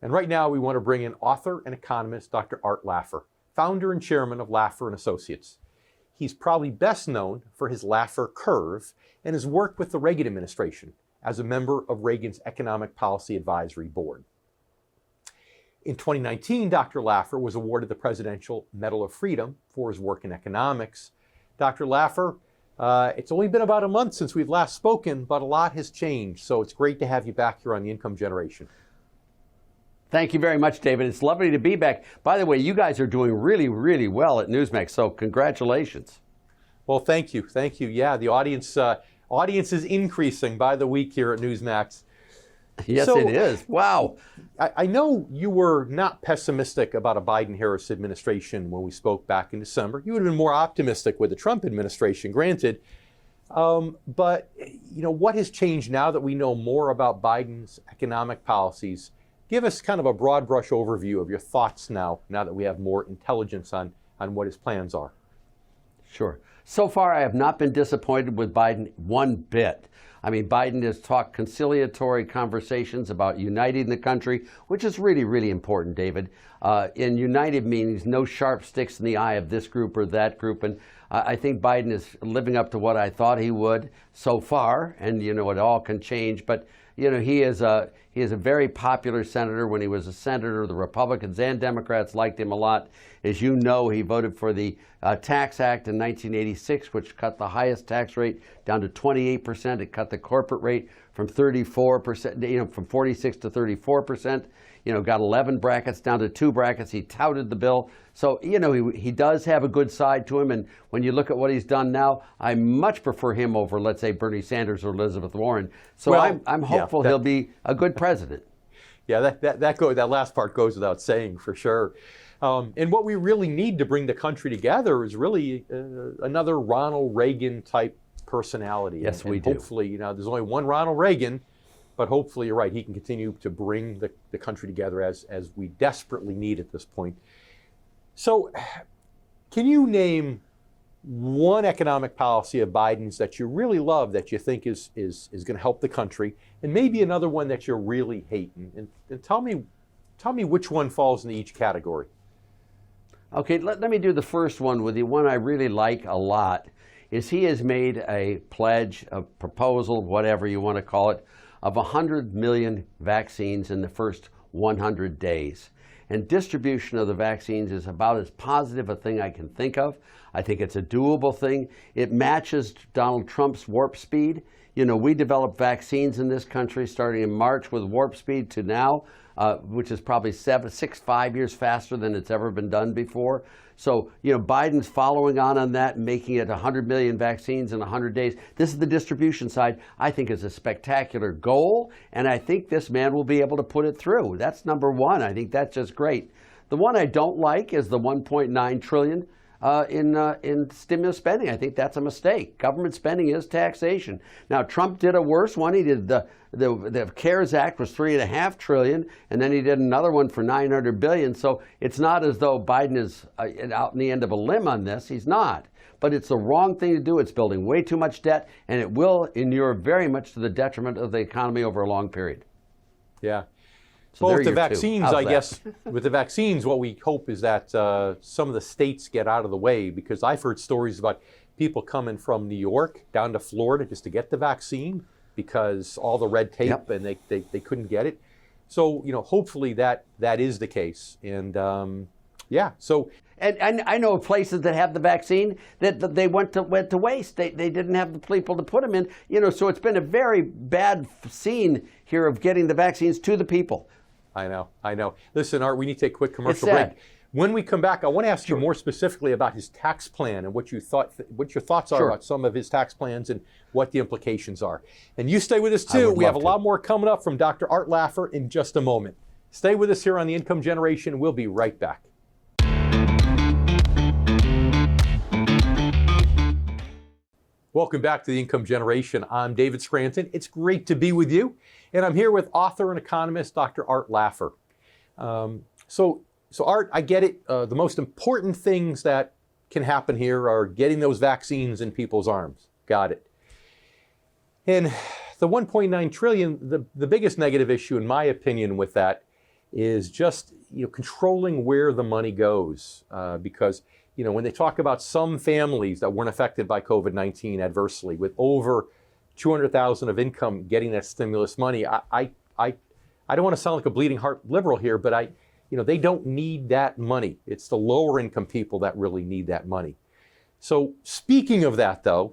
And right now we want to bring in author and economist Dr. Art Laffer, founder and chairman of Laffer and Associates. He's probably best known for his Laffer curve and his work with the Reagan administration as a member of Reagan's Economic Policy Advisory Board. In 2019, Dr. Laffer was awarded the Presidential Medal of Freedom for his work in economics. Dr. Laffer, it's only been about a month since we've last spoken, but a lot has changed. So it's great to have you back here on The Income Generation. Thank you very much, David. It's lovely to be back. By the way, you guys are doing really, really well at Newsmax, so congratulations. Well, thank you. Thank you. Yeah, the audience is increasing by the week here at Newsmax. Yes, so, it is. Wow. I know you were not pessimistic about a Biden-Harris administration when we spoke back in December. You would have been more optimistic with the Trump administration, granted. But, you know, what has changed now that we know more about Biden's economic policies? Give us kind of a broad brush overview of your thoughts now that we have more intelligence on what his plans are. Sure. So far, I have not been disappointed with Biden one bit. I mean, Biden has talked conciliatory conversations about uniting the country, which is really, really important, David. In united meanings, no sharp sticks in the eye of this group or that group. And I think Biden is living up to what I thought he would so far. And, you know, it all can change. But, you know, he is a very popular senator. When he was a senator, the Republicans and Democrats liked him a lot. As you know, he voted for the Tax Act in 1986, which cut the highest tax rate down to 28%. It cut the corporate rate from 34%, from 46 to 34%. Got 11 brackets down to 2 brackets. He touted the bill. So, he does have a good side to him. And when you look at what he's done now, I much prefer him over, let's say, Bernie Sanders or Elizabeth Warren. So I'm hopeful he'll be a good president. Yeah, that last part goes without saying, for sure. And what we really need to bring the country together is really another Ronald Reagan type personality. Yes, we do. Hopefully, there's only one Ronald Reagan, but hopefully, you're right, he can continue to bring the country together as we desperately need at this point. So, can you name one economic policy of Biden's that you really love, that you think is going to help the country, and maybe another one that you really hate? And tell me which one falls into each category. Okay, let me do the first one with you. One I really like a lot is he has made a pledge, a proposal, whatever you want to call it, of 100 million vaccines in the first 100 days. And distribution of the vaccines is about as positive a thing I can think of. I think it's a doable thing. It matches Donald Trump's warp speed. We developed vaccines in this country starting in March with warp speed to now, which is probably 5 years faster than it's ever been done before. So, Biden's following on that, making it 100 million vaccines in 100 days. This is the distribution side. I think is a spectacular goal, and I think this man will be able to put it through. That's number one. I think that's just great. The one I don't like is the 1.9 trillion in stimulus spending. I think that's a mistake. Government spending is taxation. Now, Trump did a worse one. He did the CARES Act was $3.5 trillion, and then he did another one for $900 billion. So it's not as though Biden is out in the end of a limb on this. He's not. But it's the wrong thing to do. It's building way too much debt, and it will inure very much to the detriment of the economy over a long period. Yeah. So well, with the vaccines, I guess, with the vaccines, what we hope is that some of the states get out of the way, because I've heard stories about people coming from New York down to Florida just to get the vaccine because all the red tape, and they couldn't get it. So, hopefully that is the case. And so. And I know of places that have the vaccine that they went to waste. They didn't have the people to put them in. So it's been a very bad scene here of getting the vaccines to the people. I know. Listen, Art, we need to take a quick commercial break. When we come back, I want to ask you more specifically about his tax plan and what your thoughts are about some of his tax plans and what the implications are. And you stay with us too. We have a lot more coming up from Dr. Art Laffer in just a moment. Stay with us here on The Income Generation. We'll be right back. Welcome back to The Income Generation. I'm David Scranton. It's great to be with you. And I'm here with author and economist, Dr. Art Laffer. So Art, I get it. The most important things that can happen here are getting those vaccines in people's arms. Got it. And the 1.9 trillion, the biggest negative issue, in my opinion, with that is just controlling where the money goes, because when they talk about some families that weren't affected by COVID-19 adversely with over 200,000 of income getting that stimulus money, I don't want to sound like a bleeding heart liberal here, but they don't need that money. It's the lower income people that really need that money. So speaking of that though,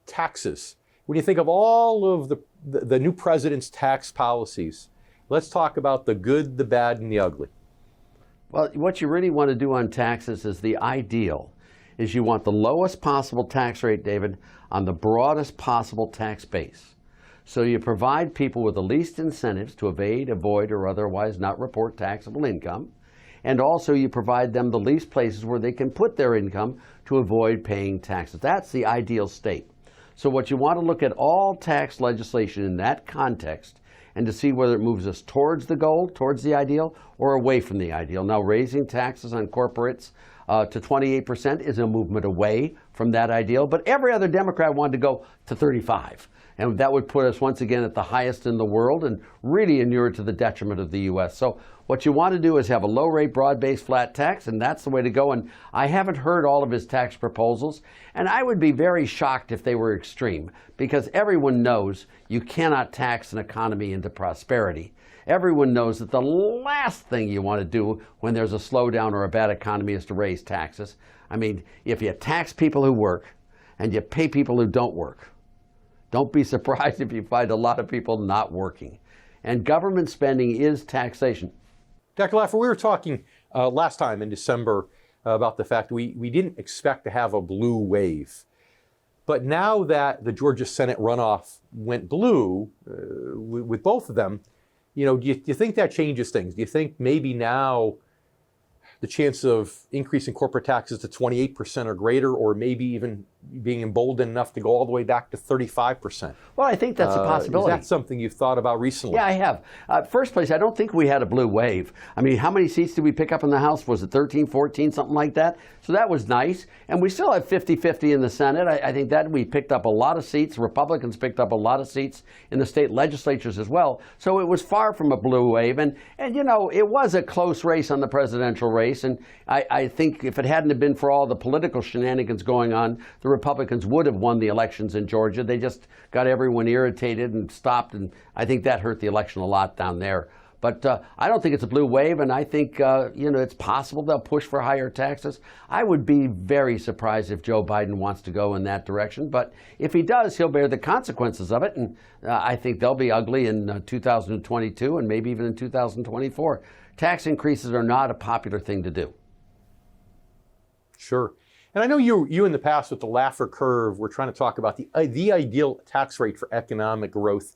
taxes. When you think of all of the new president's tax policies, let's talk about the good, the bad, and the ugly. Well, what you really want to do on taxes is the ideal is you want the lowest possible tax rate, David, on the broadest possible tax base. So you provide people with the least incentives to evade, avoid, or otherwise not report taxable income. And also you provide them the least places where they can put their income to avoid paying taxes. That's the ideal state. So what you want to look at all tax legislation in that context and to see whether it moves us towards the goal, towards the ideal, or away from the ideal. Now, raising taxes on corporates to 28% is a movement away from that ideal, but every other Democrat wanted to go to 35%. And that would put us once again at the highest in the world and really inure to the detriment of the U.S. So what you want to do is have a low-rate, broad-based flat tax, and that's the way to go. And I haven't heard all of his tax proposals, and I would be very shocked if they were extreme, because everyone knows you cannot tax an economy into prosperity. Everyone knows that the last thing you want to do when there's a slowdown or a bad economy is to raise taxes. I mean, if you tax people who work and you pay people who don't work, don't be surprised if you find a lot of people not working. And government spending is taxation. Dr. Laffer, we were talking last time in December about the fact we didn't expect to have a blue wave. But now that the Georgia Senate runoff went blue with both of them, do you think that changes things? Do you think maybe now the chance of increasing corporate taxes to 28% or greater, or maybe even being emboldened enough to go all the way back to 35%? Well, I think that's a possibility. Is that something you've thought about recently? Yeah, I have. First place, I don't think we had a blue wave. I mean, how many seats did we pick up in the House? Was it 13, 14, something like that? So that was nice. And we still have 50-50 in the Senate. I think that we picked up a lot of seats. Republicans picked up a lot of seats in the state legislatures as well. So it was far from a blue wave. And it was a close race on the presidential race. And I think if it hadn't have been for all the political shenanigans going on, the Republicans would have won the elections in Georgia. They just got everyone irritated and stopped, and I think that hurt the election a lot down there. But I don't think it's a blue wave, and I think it's possible they'll push for higher taxes. I would be very surprised if Joe Biden wants to go in that direction, but if he does, he'll bear the consequences of it, and I think they'll be ugly in 2022 and maybe even in 2024. Tax increases are not a popular thing to do. Sure. And I know you in the past with the Laffer curve were trying to talk about the ideal tax rate for economic growth,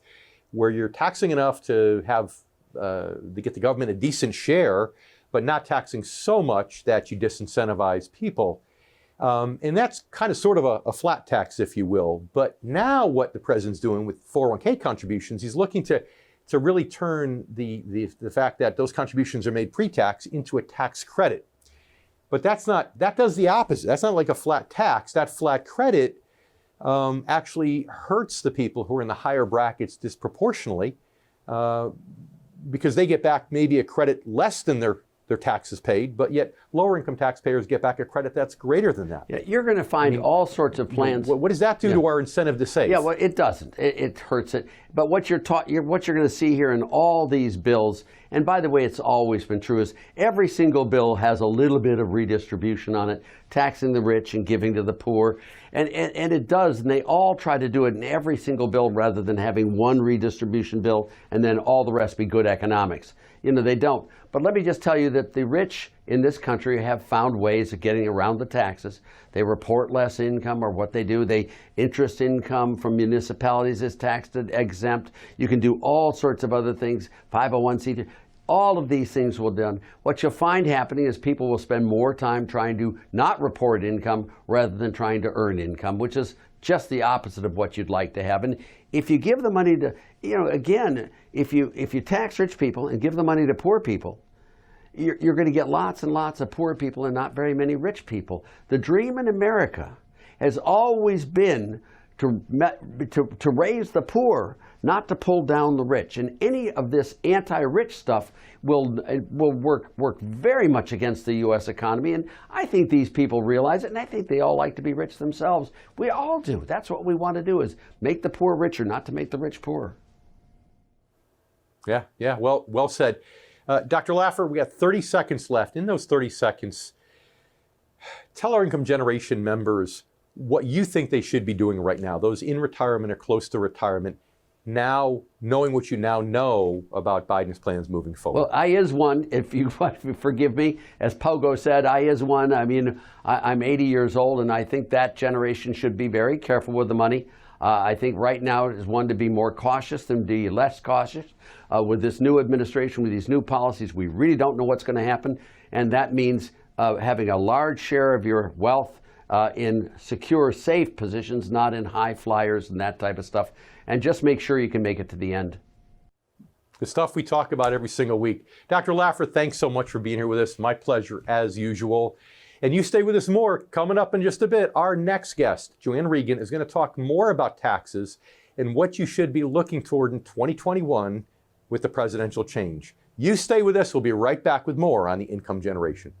where you're taxing enough to have to get the government a decent share, but not taxing so much that you disincentivize people. And that's kind of sort of a flat tax, if you will. But now what the president's doing with 401k contributions, he's looking to really turn the fact that those contributions are made pre-tax into a tax credit. But that does the opposite. That's not like a flat tax. That flat credit actually hurts the people who are in the higher brackets disproportionately because they get back maybe a credit less than their taxes paid, but yet lower income taxpayers get back a credit that's greater than that. Yeah, you're going to find all sorts of plans. What does that do to our incentive to save? Yeah, well, it doesn't. It hurts it. But what you're going to see here in all these bills, and by the way, it's always been true, is every single bill has a little bit of redistribution on it, taxing the rich and giving to the poor. And it does, and they all try to do it in every single bill rather than having one redistribution bill and then all the rest be good economics. They don't. But let me just tell you that the rich in this country have found ways of getting around the taxes. They report less income, or what they do, interest income from municipalities is taxed exempt. You can do all sorts of other things, 501c3. All of these things will be done. What you'll find happening is people will spend more time trying to not report income rather than trying to earn income, which is just the opposite of what you'd like to have. And if you give the money to, again, if you tax rich people and give the money to poor people, you're going to get lots and lots of poor people and not very many rich people. The dream in America has always been to raise the poor, not to pull down the rich. And any of this anti-rich stuff will work very much against the U.S. economy. And I think these people realize it, and I think they all like to be rich themselves. We all do. That's what we want to do, is make the poor richer, not to make the rich poorer. Yeah, well said. Dr. Laffer, we got 30 seconds left. In those 30 seconds, tell our income generation members what you think they should be doing right now, those in retirement or close to retirement, now knowing what you now know about Biden's plans moving forward. Well, I is one, if you forgive me. As Pogo said, I is one. I mean, I'm 80 years old, and I think that generation should be very careful with the money. I think right now is one to be more cautious than be less cautious. With this new administration, with these new policies, we really don't know what's going to happen. And that means having a large share of your wealth in secure, safe positions, not in high flyers and that type of stuff. And just make sure you can make it to the end. The stuff we talk about every single week. Dr. Laffer, thanks so much for being here with us. My pleasure, as usual. And you stay with us more. Coming up in just a bit, our next guest, Joanne Regan, is going to talk more about taxes and what you should be looking toward in 2021 with the presidential change. You stay with us. We'll be right back with more on the Income Generation.